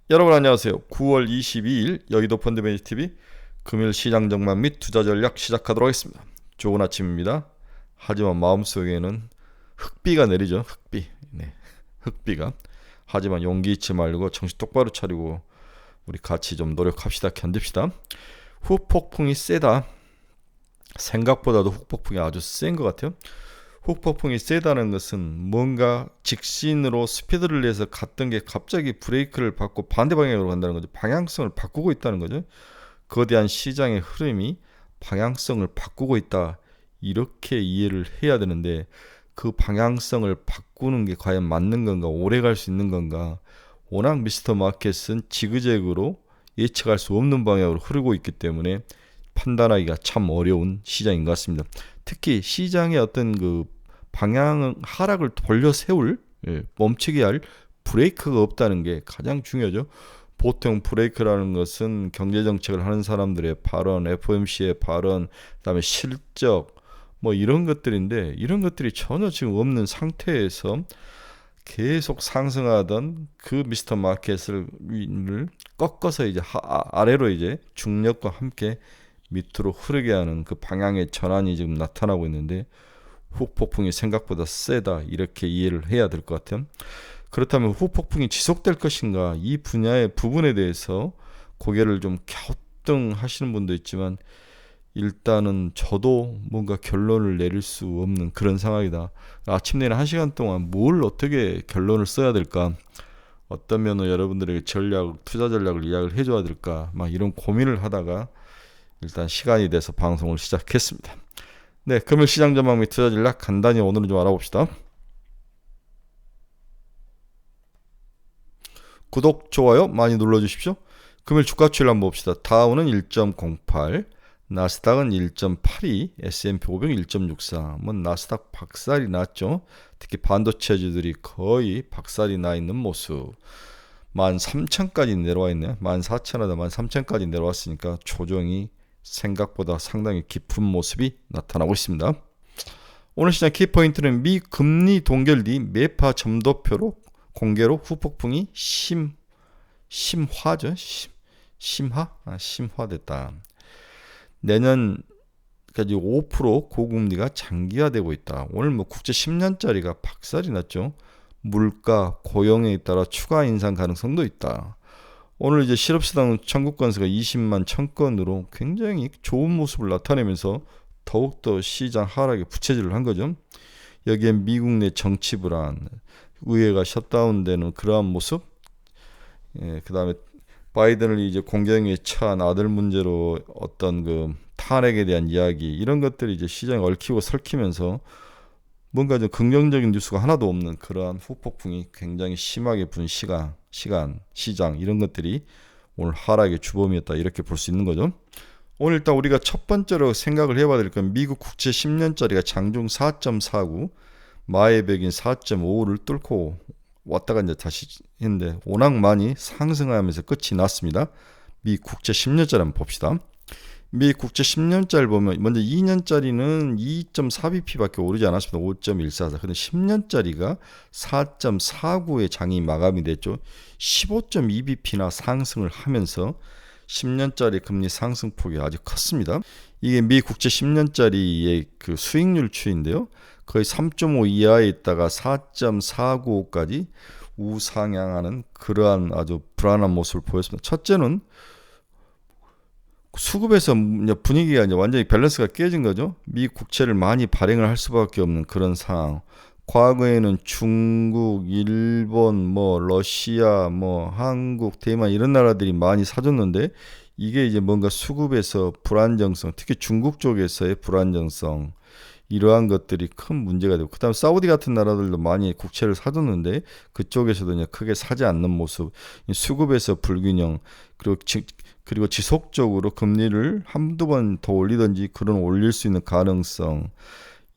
여러분 안녕하세요. 9월 22일 여의도 펀드매니지TV 금일 시장 전망 및 투자 전략 시작하도록 하겠습니다. 좋은 아침입니다. 하지만 마음속에는 흑비가 내리죠. 흑비. 네. 흑비가. 하지만 용기 잃지 말고 정신 똑바로 차리고 우리 같이 좀 노력합시다. 견딥시다. 후폭풍이 세다. 생각보다도 후폭풍이 아주 센 것 같아요. 후폭풍이 세다는 것은 뭔가 직진으로 스피드를 내서 갔던 게 갑자기 브레이크를 밟고 반대 방향으로 간다는 거죠. 방향성을 바꾸고 있다는 거죠. 거대한 시장의 흐름이 방향성을 바꾸고 있다. 이렇게 이해를 해야 되는데 그 방향성을 바꾸는 게 과연 맞는 건가? 오래 갈 수 있는 건가? 워낙 미스터 마켓은 지그재그로 예측할 수 없는 방향으로 흐르고 있기 때문에 판단하기가 참 어려운 시장인 것 같습니다. 특히 시장의 어떤 그 방향 하락을 돌려 세울 멈추게 할 브레이크가 없다는 게 가장 중요하죠. 보통 브레이크라는 것은 경제정책을 하는 사람들의 발언, FOMC의 발언, 그다음에 실적 뭐 이런 것들인데 이런 것들이 전혀 지금 없는 상태에서 계속 상승하던 그 미스터 마켓을 꺾어서 이제 아래로 이제 중력과 함께 밑으로 흐르게 하는 그 방향의 전환이 지금 나타나고 있는데 후폭풍이 생각보다 세다 이렇게 이해를 해야 될 것 같아요. 그렇다면 후폭풍이 지속될 것인가 이 분야의 부분에 대해서 고개를 좀 갸우뚱하시는 분도 있지만 일단은 저도 뭔가 결론을 내릴 수 없는 그런 상황이다. 아침 내내 1시간 동안 뭘 어떻게 결론을 써야 될까, 어떤 면으로 여러분들에게 투자 전략을 이야기를 해줘야 될까 막 이런 고민을 하다가 일단 시간이 돼서 방송을 시작했습니다. 네, 금일 시장 전망 및 투자 전략 간단히 오늘은 좀 알아봅시다. 구독, 좋아요 많이 눌러주십시오. 금일 주가 추이를 한번 봅시다. 다우는 1.08, 나스닥은 1.82, S&P 500 1.64. 뭐 나스닥 박살이 났죠. 특히 반도체주들이 거의 박살이 나 있는 모습. 13,000까지 내려와 있네요. 14,000하다 13,000까지 내려왔으니까 조정이 생각보다 상당히 깊은 모습이 나타나고 있습니다. 오늘 시장 키포인트는 미 금리 동결 뒤 매파 점도표로 공개로 후폭풍이 심화죠. 심화됐다. 내년까지 5% 고금리가 장기화되고 있다. 오늘 뭐 국제 10년짜리가 박살이 났죠. 물가, 고용에 따라 추가 인상 가능성도 있다. 오늘 이제 실업시장 청구 건수가 20만 1000건으로 굉장히 좋은 모습을 나타내면서 더욱더 시장 하락에 부채질을 한 거죠. 여기에 미국 내 정치 불안, 의회가 셧다운되는 그러한 모습, 그 다음에 바이든을 이제 공경에 처한 아들 문제로 어떤 그 탄핵에 대한 이야기, 이런 것들이 이제 시장에 얽히고 설키면서 뭔가 좀 긍정적인 뉴스가 하나도 없는 그러한 후폭풍이 굉장히 심하게 분 시장 이런 것들이 오늘 하락의 주범이었다 이렇게 볼 수 있는 거죠. 오늘 일단 우리가 첫 번째로 생각을 해봐야 될 건 미국 국채 10년짜리가 장중 4.49, 마의백인 4.55를 뚫고 왔다가 이제 다시 했는데 워낙 많이 상승하면서 끝이 났습니다. 미 국채 10년짜리 한번 봅시다. 미 국채 10년짜리 보면 먼저 2년짜리는 2.4bp밖에 오르지 않았습니다. 5.144. 근데 10년짜리가 4.49의 장이 마감이 됐죠. 15.2bp나 상승을 하면서 10년짜리 금리 상승폭이 아주 컸습니다. 이게 미 국채 10년짜리의 그 수익률 추이인데요. 거의 3.5 이하에 있다가 4.495까지 우상향하는 그러한 아주 불안한 모습을 보였습니다. 첫째는 수급에서 분위기가 이제 완전히 밸런스가 깨진 거죠. 미 국채를 많이 발행을 할 수밖에 없는 그런 상황. 과거에는 중국, 일본, 뭐 러시아, 뭐 한국, 대만 이런 나라들이 많이 사줬는데 이게 이제 뭔가 수급에서 불안정성, 특히 중국 쪽에서의 불안정성, 이러한 것들이 큰 문제가 되고, 그다음 사우디 같은 나라들도 많이 국채를 사줬는데 그쪽에서도 이제 크게 사지 않는 모습, 수급에서 불균형, 그리고 지속적으로 금리를 한두 번 더 올리든지 그런 올릴 수 있는 가능성,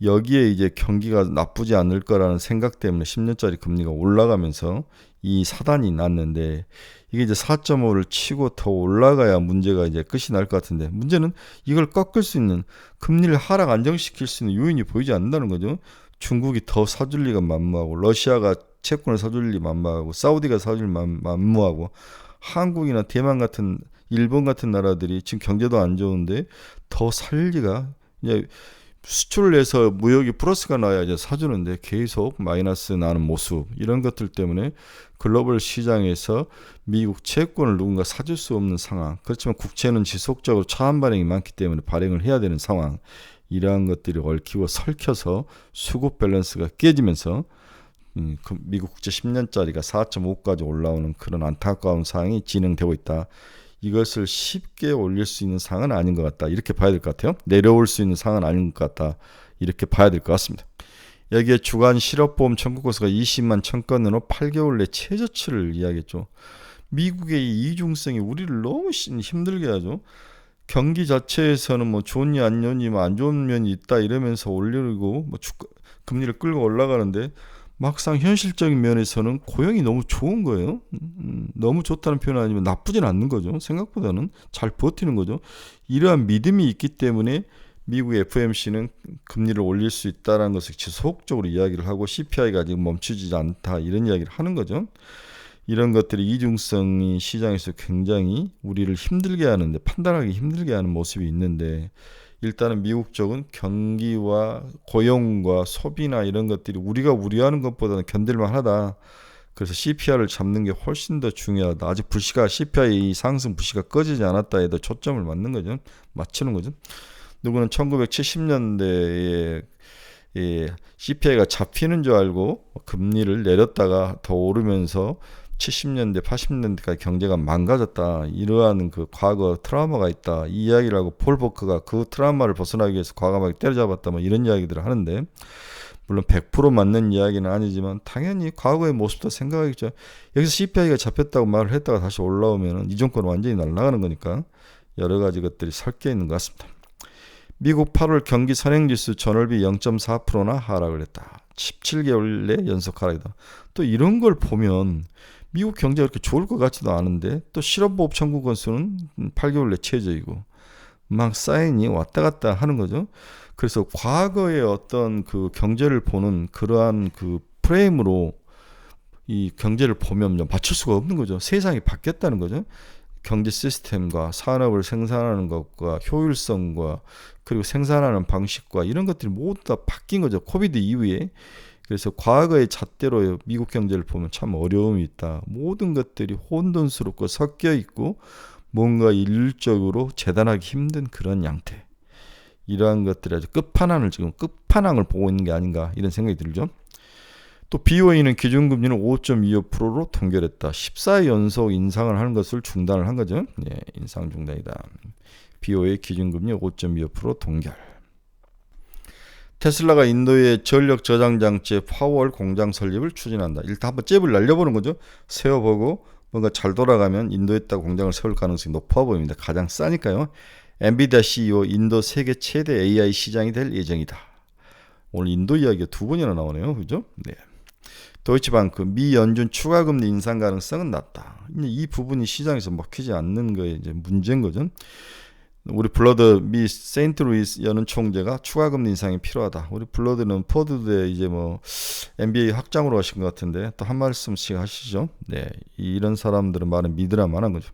여기에 이제 경기가 나쁘지 않을 거라는 생각 때문에 10년짜리 금리가 올라가면서 이 사단이 났는데, 이게 이제 4.5를 치고 더 올라가야 문제가 이제 끝이 날 것 같은데, 문제는 이걸 꺾을 수 있는, 금리를 하락 안정시킬 수 있는 요인이 보이지 않는다는 거죠. 중국이 더 사줄 리가 만무하고, 러시아가 채권을 사줄 리 만무하고, 사우디가 사줄 리 만무하고, 한국이나 대만 같은 일본 같은 나라들이 지금 경제도 안 좋은데 더 살 리가, 이제 수출을 해서 무역이 플러스가 나야 이제 사주는데 계속 마이너스 나는 모습, 이런 것들 때문에 글로벌 시장에서 미국 채권을 누군가 사줄 수 없는 상황. 그렇지만 국채는 지속적으로 차환 발행이 많기 때문에 발행을 해야 되는 상황. 이러한 것들이 얽히고 설켜서 수급 밸런스가 깨지면서 미국 국채 10년짜리가 4.5까지 올라오는 그런 안타까운 상황이 진행되고 있다. 이것을 쉽게 올릴 수 있는 상황은 아닌 것 같다. 이렇게 봐야 될 것 같아요. 내려올 수 있는 상황은 아닌 것 같다. 이렇게 봐야 될 것 같습니다. 여기에 주간 실업보험 청구 건수가 20만 1000건으로 8개월 내 최저치를 이야기했죠. 미국의 이 이중성이 우리를 너무 힘들게 하죠. 경기 자체에서는 뭐 좋니 안 좋니 뭐 안 좋은 면이 있다 이러면서 올리고 뭐 금리를 끌고 올라가는데 막상 현실적인 면에서는 고용이 너무 좋은 거예요. 너무 좋다는 표현 아니면 나쁘진 않는 거죠. 생각보다는 잘 버티는 거죠. 이러한 믿음이 있기 때문에 미국 FOMC는 금리를 올릴 수 있다는 것을 지속적으로 이야기를 하고 CPI가 지금 멈추지 않다 이런 이야기를 하는 거죠. 이런 것들이 이중성이 시장에서 굉장히 우리를 힘들게 하는데, 판단하기 힘들게 하는 모습이 있는데, 일단은 미국 쪽은 경기와 고용과 소비나 이런 것들이 우리가 우려하는 것보다는 견딜만 하다. 그래서 CPI를 잡는 게 훨씬 더 중요하다. 아직 CPI 상승 불씨가 꺼지지 않았다 해도 초점을 맞추는 거죠. 누구는 1970년대에 CPI가 잡히는 줄 알고 금리를 내렸다가 더 오르면서 70년대, 80년대까지 경제가 망가졌다. 이러한 그 과거 트라우마가 있다. 이 이야기를 하고 폴 보커가 그 트라우마를 벗어나기 위해서 과감하게 때려잡았다. 뭐 이런 이야기들을 하는데, 물론 100% 맞는 이야기는 아니지만 당연히 과거의 모습도 생각하겠죠. 여기서 CPI가 잡혔다고 말을 했다가 다시 올라오면 이 정권은 완전히 날아가는 거니까 여러 가지 것들이 섞여 있는 것 같습니다. 미국 8월 경기 선행지수 전월비 0.4%나 하락을 했다. 17개월 내 연속 하락이다. 또 이런 걸 보면 미국 경제가 그렇게 좋을 것 같지도 않은데, 또 실업보험 청구 건수는 8개월 내 최저이고 막 사인이 왔다 갔다 하는 거죠. 그래서 과거의 어떤 그 경제를 보는 그러한 그 프레임으로 이 경제를 보면 맞출 수가 없는 거죠. 세상이 바뀌었다는 거죠. 경제 시스템과 산업을 생산하는 것과 효율성과 그리고 생산하는 방식과 이런 것들이 모두 다 바뀐 거죠. 코비드 이후에. 그래서 과거의 잣대로 미국 경제를 보면 참 어려움이 있다. 모든 것들이 혼돈스럽고 섞여 있고 뭔가 일률적으로 재단하기 힘든 그런 양태. 이러한 것들이 아주 끝판왕을 보고 있는 게 아닌가 이런 생각이 들죠. 또 BOE는 기준금리는 5.25%로 동결했다. 14회 연속 인상을 하는 것을 중단을 한 거죠. 네, 인상 중단이다. BOE 기준금리 5.25% 동결. 테슬라가 인도의 전력 저장 장치의 파월 공장 설립을 추진한다. 일단 한번 잽을 날려보는 거죠. 세워보고 뭔가 잘 돌아가면 인도에다 공장을 세울 가능성이 높아 보입니다. 가장 싸니까요. 엔비디아 CEO 인도 세계 최대 AI 시장이 될 예정이다. 오늘 인도 이야기가 두 번이나 나오네요. 그죠? 네. 도이치방크 미 연준 추가 금리 인상 가능성은 낮다. 이 부분이 시장에서 먹히지 않는 거에 이제 문제인 거죠. 우리 블러드 미 세인트루이스 연은 총재가 추가 금리 인상이 필요하다. 우리 블러드는 포드대 이제 뭐 MBA 학장으로 하신 것 같은데 또 한 말씀씩 하시죠. 네, 이런 사람들은 말은 믿으라 만한 거죠.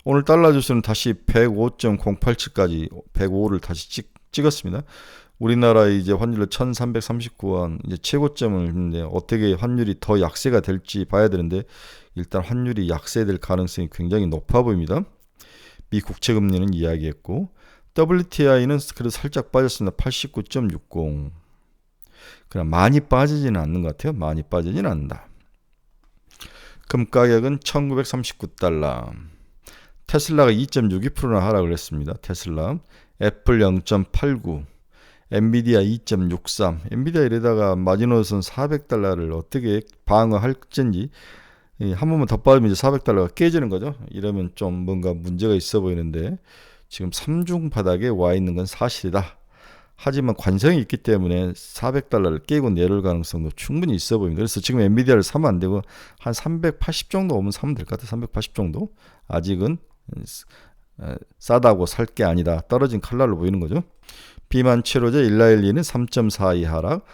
오늘 달러 지수는 다시 105.087까지 105를 다시 찍었습니다. 우리나라 이제 환율로 1,339원 이제 최고점을 했는데 어떻게 환율이 더 약세가 될지 봐야 되는데 일단 환율이 약세될 가능성이 굉장히 높아 보입니다. 미 국채 금리는 이야기했고 WTI는 그래도 살짝 빠졌습니다. 89.60. 그냥 많이 빠지지는 않는 것 같아요. 많이 빠지지는 않는다. 금 가격은 1939달러. 테슬라가 2.62%나 하락을 했습니다. 테슬라. 애플 0.89. 엔비디아 2.63. 엔비디아 이러다가 마지노선 400달러를 어떻게 방어할지 한 번만 더 빠지면 이제 400달러가 깨지는 거죠. 이러면 좀 뭔가 문제가 있어 보이는데 지금 3중 바닥에 와 있는 건 사실이다. 하지만 관성이 있기 때문에 400달러를 깨고 내려올 가능성도 충분히 있어 보입니다. 그래서 지금 엔비디아를 사면 안 되고 한 380 정도 오면 사면 될 것 같아요. 380 정도. 아직은 싸다고 살 게 아니다. 떨어진 칼날로 보이는 거죠. 비만 치료제 일라일리는 3.42 하락,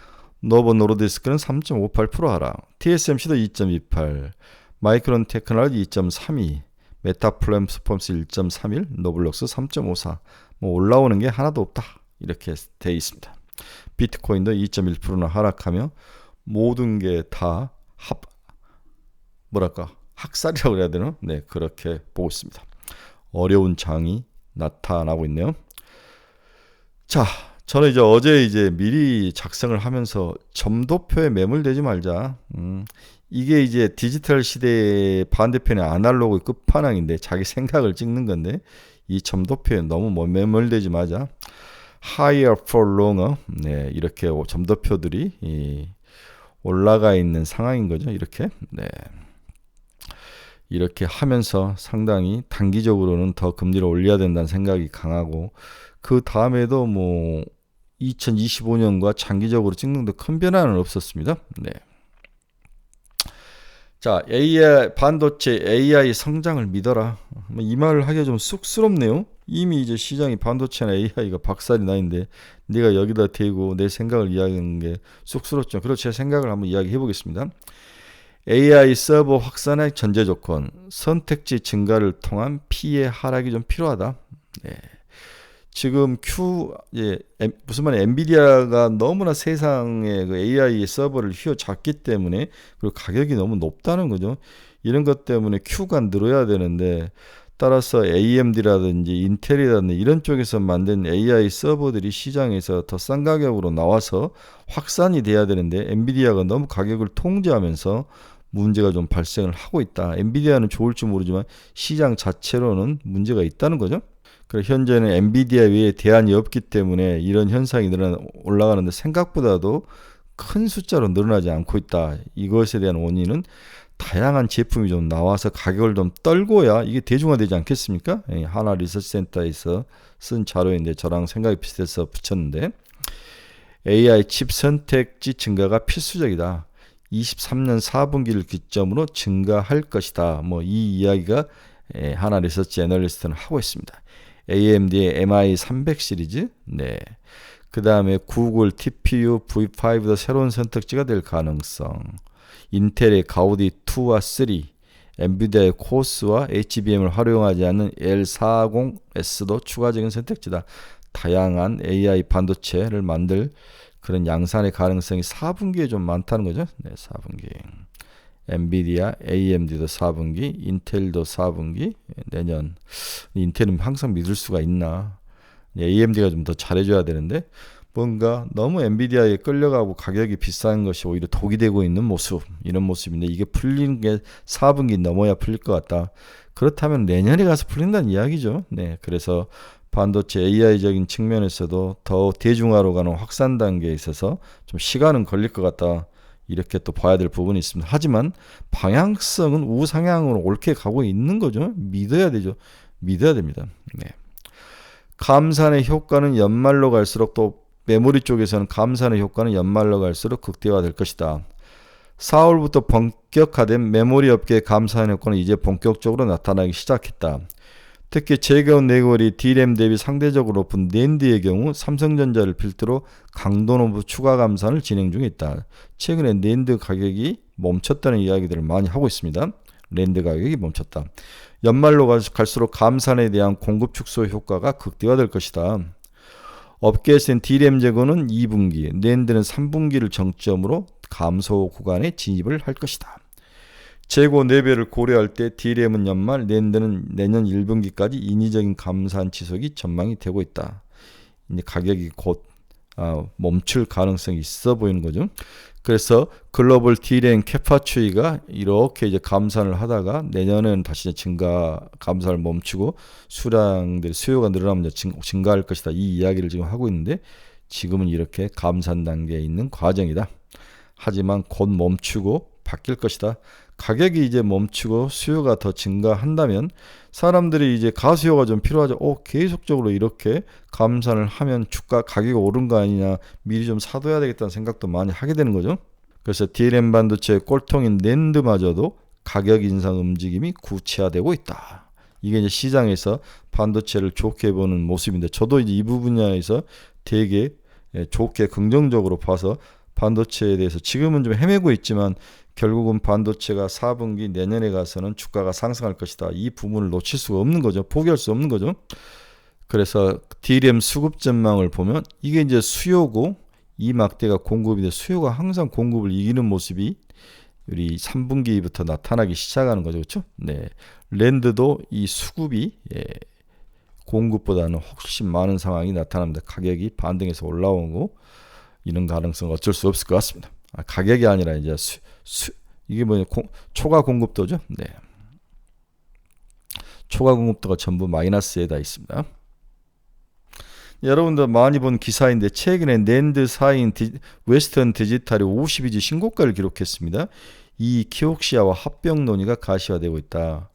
노보 노르디스크는 3.58% 하락, TSMC도 2.28, 마이크론 테크놀로지 2.32, 메타플랫폼스 1.31, 노블록스 3.54. 뭐 올라오는 게 하나도 없다. 이렇게 돼 있습니다. 비트코인도 2.1%나 하락하며 모든 게 다 학살이라고 해야 되나? 네, 그렇게 보고 있습니다. 어려운 장이 나타나고 있네요. 자, 저는 어제 미리 작성을 하면서 점도표에 매몰되지 말자. 이게 디지털 시대의 반대편의 아날로그 끝판왕인데 자기 생각을 찍는 건데 이 점도표에 너무 매몰되지 마자. Higher for longer. 네, 이렇게 점도표들이 올라가 있는 상황인 거죠. 이렇게. 네. 이렇게 하면서 상당히 단기적으로는 더 금리를 올려야 된다는 생각이 강하고 그 다음에도 2025년과 장기적으로 찍는데 큰 변화는 없었습니다. 네. 자, AI 반도체 AI 성장을 믿어라. 이 말을 하기가 좀 쑥스럽네요. 이미 시장이 반도체나 AI가 박살이 나 있는데 내가 여기다 대고 내 생각을 이야기하는 게 쑥스럽죠. 그래서 제 생각을 한번 이야기해 보겠습니다. AI 서버 확산의 전제 조건, 선택지 증가를 통한 피해 하락이 좀 필요하다. 네. 지금 무슨 말이야, 엔비디아가 너무나 세상에 그 AI 서버를 휘어잡기 때문에 그리고 가격이 너무 높다는 거죠. 이런 것 때문에 Q가 늘어야 되는데 따라서 AMD라든지 인텔이라든지 이런 쪽에서 만든 AI 서버들이 시장에서 더 싼 가격으로 나와서 확산이 돼야 되는데 엔비디아가 너무 가격을 통제하면서 문제가 좀 발생을 하고 있다. 엔비디아는 좋을지 모르지만 시장 자체로는 문제가 있다는 거죠. 그래서 현재는 엔비디아 외에 대안이 없기 때문에 이런 현상이 올라가는데 생각보다도 큰 숫자로 늘어나지 않고 있다. 이것에 대한 원인은 다양한 제품이 좀 나와서 가격을 좀 떨고야 이게 대중화되지 않겠습니까? 하나 리서치센터에서 쓴 자료인데 저랑 생각이 비슷해서 붙였는데 AI 칩 선택지 증가가 필수적이다. 23년 4분기를 기점으로 증가할 것이다. 이 이야기가 하나 리서치 애널리스트는 하고 있습니다. AMD의 MI300 시리즈, 네. 그 다음에 구글 TPU V5도 새로운 선택지가 될 가능성, 인텔의 가우디 2와 3, 엔비디아의 코스와 HBM을 활용하지 않는 L40S도 추가적인 선택지다. 다양한 AI 반도체를 만들 그런 양산의 가능성이 4분기에 좀 많다는 거죠. 네, 4분기. 엔비디아, AMD도 4분기, 인텔도 4분기, 내년. 인텔은 항상 믿을 수가 있나. AMD가 좀 더 잘해줘야 되는데 뭔가 너무 엔비디아에 끌려가고 가격이 비싼 것이 오히려 독이 되고 있는 모습, 이런 모습인데 이게 풀리는 게 4분기 넘어야 풀릴 것 같다. 그렇다면 내년에 가서 풀린다는 이야기죠. 네, 그래서 반도체 AI적인 측면에서도 더 대중화로 가는 확산 단계에 있어서 좀 시간은 걸릴 것 같다. 이렇게 또 봐야 될 부분이 있습니다. 하지만 방향성은 우상향으로 옳게 가고 있는 거죠. 믿어야 되죠. 믿어야 됩니다. 네. 감산의 효과는 연말로 갈수록 또 메모리 쪽에서는 감산의 효과는 연말로 갈수록 극대화될 것이다. 4월부터 본격화된 메모리 업계의 감산 효과는 이제 본격적으로 나타나기 시작했다. 특히 최근 내거리 D램 대비 상대적으로 높은 낸드의 경우 삼성전자를 필두로 강도 높은 추가 감산을 진행 중에 있다. 최근에 낸드 가격이 멈췄다는 이야기들을 많이 하고 있습니다. 낸드 가격이 멈췄다. 연말로 갈수록 감산에 대한 공급 축소 효과가 극대화될 것이다. 업계에서는 D램 재고는 2분기, 낸드는 3분기를 정점으로 감소 구간에 진입을 할 것이다. 재고 내배를 고려할 때 D램은 연말, 낸드는 내년 1분기까지 인위적인 감산 지속이 전망이 되고 있다. 이제 가격이 곧 멈출 가능성이 있어 보이는 거죠. 그래서 글로벌 D램 캐파 추이가 이렇게 이제 감산을 하다가 내년에는 다시 감산을 멈추고 수요가 늘어나면 증가할 것이다. 이 이야기를 지금 하고 있는데 지금은 이렇게 감산 단계에 있는 과정이다. 하지만 곧 멈추고 바뀔 것이다. 가격이 이제 멈추고 수요가 더 증가한다면 사람들이 이제 가수요가 좀 필요하죠. 계속적으로 이렇게 감산을 하면 주가 가격이 오른 거 아니냐, 미리 좀 사둬야 되겠다는 생각도 많이 하게 되는 거죠. 그래서 DRAM 반도체의 꼴통인 낸드마저도 가격 인상 움직임이 구체화되고 있다. 이게 이제 시장에서 반도체를 좋게 보는 모습인데 저도 이제 이 분야에서 되게 좋게 긍정적으로 봐서 반도체에 대해서 지금은 좀 헤매고 있지만 결국은 반도체가 4분기 내년에 가서는 주가가 상승할 것이다. 이 부분을 놓칠 수가 없는 거죠. 포기할 수 없는 거죠. 그래서 DRAM 수급 전망을 보면 이게 이제 수요고 이 막대가 공급인데 수요가 항상 공급을 이기는 모습이 우리 3분기부터 나타나기 시작하는 거죠. 그렇죠? 네. 랜드도 이 수급이 공급보다는 훨씬 많은 상황이 나타납니다. 가격이 반등해서 올라오고 이런 가능성은 어쩔 수 없을 것 같습니다. 가격이 아니라 이제 이게 뭐냐 초과 공급도죠. 네. 초과 공급도가 전부 마이너스에 다 있습니다. 여러분들 많이 본 기사인데 최근에 낸드 사인 웨스턴 디지털이 52주 신고가를 기록했습니다. 이 키옥시아와 합병 논의가 가시화되고 있다.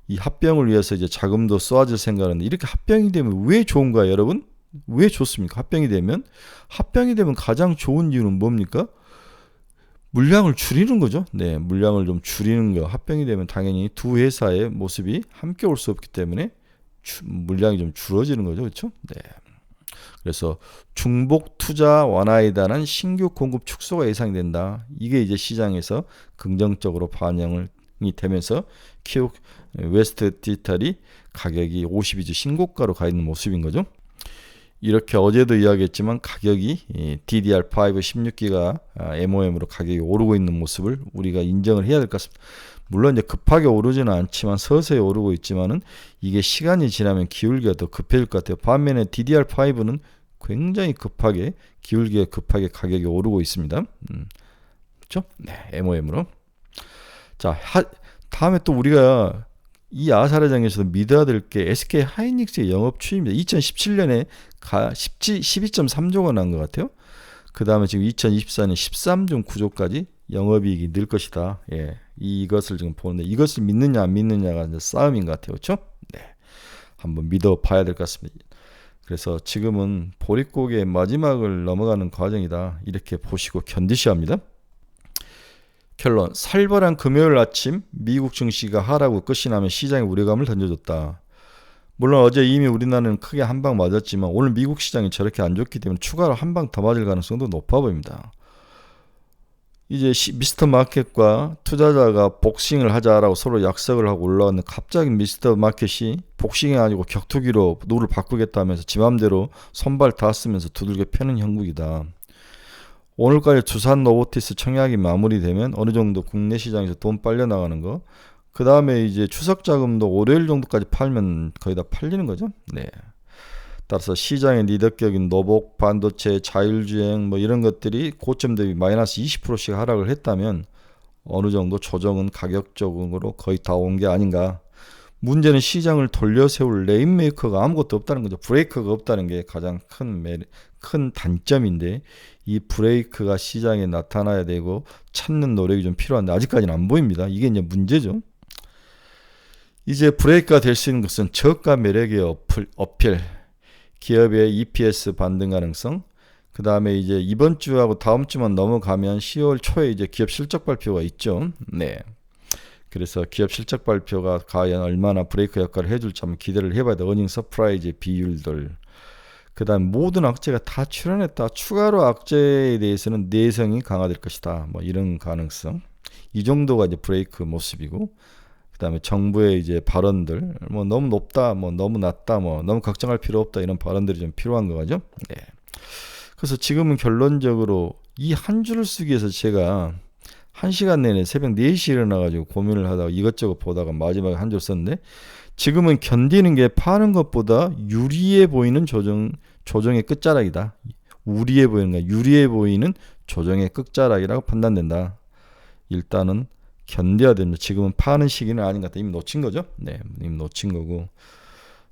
이 합병을 위해서 이제 자금도 쏘아줄 생각하는데 이렇게 합병이 되면 왜 좋은가요, 여러분? 왜 좋습니까? 합병이 되면 가장 좋은 이유는 뭡니까? 물량을 줄이는 거죠. 네, 물량을 좀 줄이는 거. 합병이 되면 당연히 두 회사의 모습이 함께 올 수 없기 때문에 물량이 좀 줄어지는 거죠, 그렇죠? 네. 그래서 중복 투자 완화에 따른 신규 공급 축소가 예상된다. 이게 이제 시장에서 긍정적으로 반영이 되면서 키옥 웨스트 디지털이 가격이 52주 신고가로 가 있는 모습인 거죠. 이렇게 어제도 이야기했지만 가격이 DDR5 16기가 MOM으로 가격이 오르고 있는 모습을 우리가 인정을 해야 될 것 같습니다. 물론 이제 급하게 오르지는 않지만 서서히 오르고 있지만은 이게 시간이 지나면 기울기가 더 급해질 것 같아요. 반면에 DDR5는 굉장히 기울기가 급하게 가격이 오르고 있습니다. 그렇죠? 네, MOM으로. 자, 다음에 또 우리가 이 아사라장에서도 믿어야 될 게 SK 하이닉스의 영업 추이입니다. 2017년에 12.3조가 난 것 같아요. 그 다음에 지금 2024년 13.9조까지 영업이익이 늘 것이다. 예, 이것을 지금 보는데 이것을 믿느냐 안 믿느냐가 이제 싸움인 것 같아요. 그렇죠? 네, 한번 믿어봐야 될 것 같습니다. 그래서 지금은 보릿고개의 마지막을 넘어가는 과정이다. 이렇게 보시고 견디셔야 합니다. 결론, 살벌한 금요일 아침 미국 증시가 하락으로 끝이 나면 시장에 우려감을 던져줬다. 물론 어제 이미 우리나라는 크게 한 방 맞았지만 오늘 미국 시장이 저렇게 안 좋기 때문에 추가로 한 방 더 맞을 가능성도 높아 보입니다. 이제 미스터 마켓과 투자자가 복싱을 하자라고 서로 약속을 하고 올라왔는데 갑자기 미스터 마켓이 복싱이 아니고 격투기로 룰을 바꾸겠다면서 지 맘대로 손발 다 쓰면서 두들겨 패는 형국이다. 오늘까지 두산 노보티스 청약이 마무리되면 어느 정도 국내 시장에서 돈 빨려 나가는 거. 그 다음에 이제 추석 자금도 월요일 정도까지 팔면 거의 다 팔리는 거죠. 네. 따라서 시장의 리더격인 노복, 반도체, 자율주행 뭐 이런 것들이 고점 대비 마이너스 20%씩 하락을 했다면 어느 정도 조정은 가격적으로 거의 다 온 게 아닌가. 문제는 시장을 돌려 세울 레인메이커가 아무것도 없다는 거죠. 브레이크가 없다는 게 가장 큰 단점인데 이 브레이크가 시장에 나타나야 되고 찾는 노력이 좀 필요한데 아직까지는 안 보입니다. 이게 이제 문제죠. 이제 브레이크가 될 수 있는 것은 저가 매력의 어필, 기업의 EPS 반등 가능성, 그 다음에 이제 이번 주하고 다음 주만 넘어가면 10월 초에 이제 기업 실적 발표가 있죠. 네. 그래서 기업 실적 발표가 과연 얼마나 브레이크 역할을 해줄지 한번 기대를 해봐야 돼. 어닝 서프라이즈 비율들. 그 다음 모든 악재가 다 출현했다. 추가로 악재에 대해서는 내성이 강화될 것이다. 뭐 이런 가능성. 이 정도가 이제 브레이크 모습이고. 그 다음에 정부의 이제 발언들. 뭐 너무 높다. 뭐 너무 낮다. 뭐 너무 걱정할 필요 없다. 이런 발언들이 좀 필요한 거죠. 네. 그래서 지금은 결론적으로 이 한 줄을 쓰기 위해서 제가 1시간 내내 새벽 4시에 일어나가지고 고민을 하다가 이것저것 보다가 마지막에 한 줄 썼는데 지금은 견디는 게 파는 것보다 유리해 보이는 조정의 끝자락이다. 우리해 보이는 거, 유리해 보이는 조정의 끝자락이라고 판단된다. 일단은 견뎌야 됩니다. 지금은 파는 시기는 아닌 것 같다. 이미 놓친 거죠? 네, 이미 놓친 거고.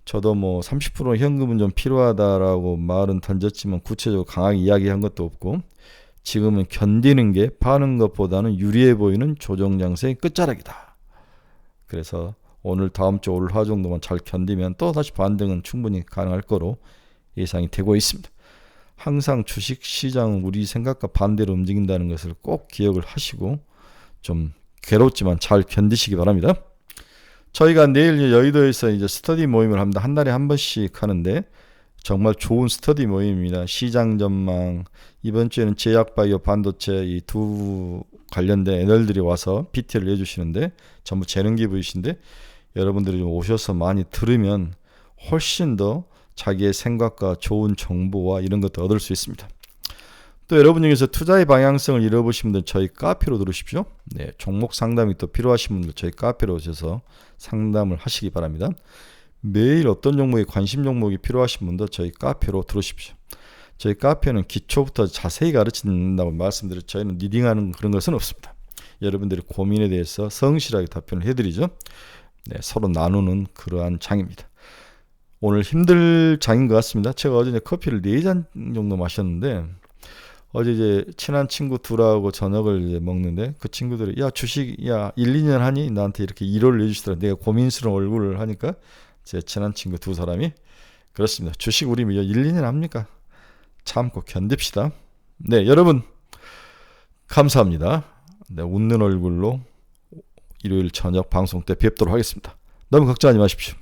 저도 뭐 30% 현금은 좀 필요하다라고 말은 던졌지만 구체적으로 강하게 이야기한 것도 없고 지금은 견디는 게 파는 것보다는 유리해 보이는 조정 장세의 끝자락이다. 그래서 오늘 다음 주 올 하 정도만 잘 견디면 또 다시 반등은 충분히 가능할 거로 예상이 되고 있습니다. 항상 주식 시장은 우리 생각과 반대로 움직인다는 것을 꼭 기억을 하시고 좀 괴롭지만 잘 견디시기 바랍니다. 저희가 내일 여의도에서 이제 스터디 모임을 합니다. 한 달에 한 번씩 하는데 정말 좋은 스터디 모임입니다. 시장 전망, 이번 주에는 제약바이오 반도체 이 두 관련된 애널들이 와서 PT를 내주시는데 전부 재능 기부이신데 여러분들이 좀 오셔서 많이 들으면 훨씬 더 자기의 생각과 좋은 정보와 이런 것도 얻을 수 있습니다. 또 여러분 중에서 투자의 방향성을 잃어보신 분들 저희 카페로 들으십시오. 네, 종목 상담이 또 필요하신 분들 저희 카페로 오셔서 상담을 하시기 바랍니다. 매일 어떤 종목에 관심 종목이 필요하신 분들 저희 카페로 들어오십시오. 저희 카페는 기초부터 자세히 가르친다고 말씀드렸죠. 저희는 리딩하는 그런 것은 없습니다. 여러분들의 고민에 대해서 성실하게 답변을 해드리죠. 네, 서로 나누는 그러한 장입니다. 오늘 힘들 장인 것 같습니다. 제가 어제 커피를 4잔 정도 마셨는데 어제 이제 친한 친구 둘하고 저녁을 이제 먹는데 그 친구들이 야 주식 야 1, 2년 하니? 나한테 이렇게 위로를 해주시더라고요. 내가 고민스러운 얼굴을 하니까 제 친한 친구 두 사람이 그렇습니다. 주식 우리 1, 2년 합니까? 참고 견딥시다. 네, 여러분 감사합니다. 네, 웃는 얼굴로 일요일 저녁 방송 때 뵙도록 하겠습니다. 너무 걱정하지 마십시오.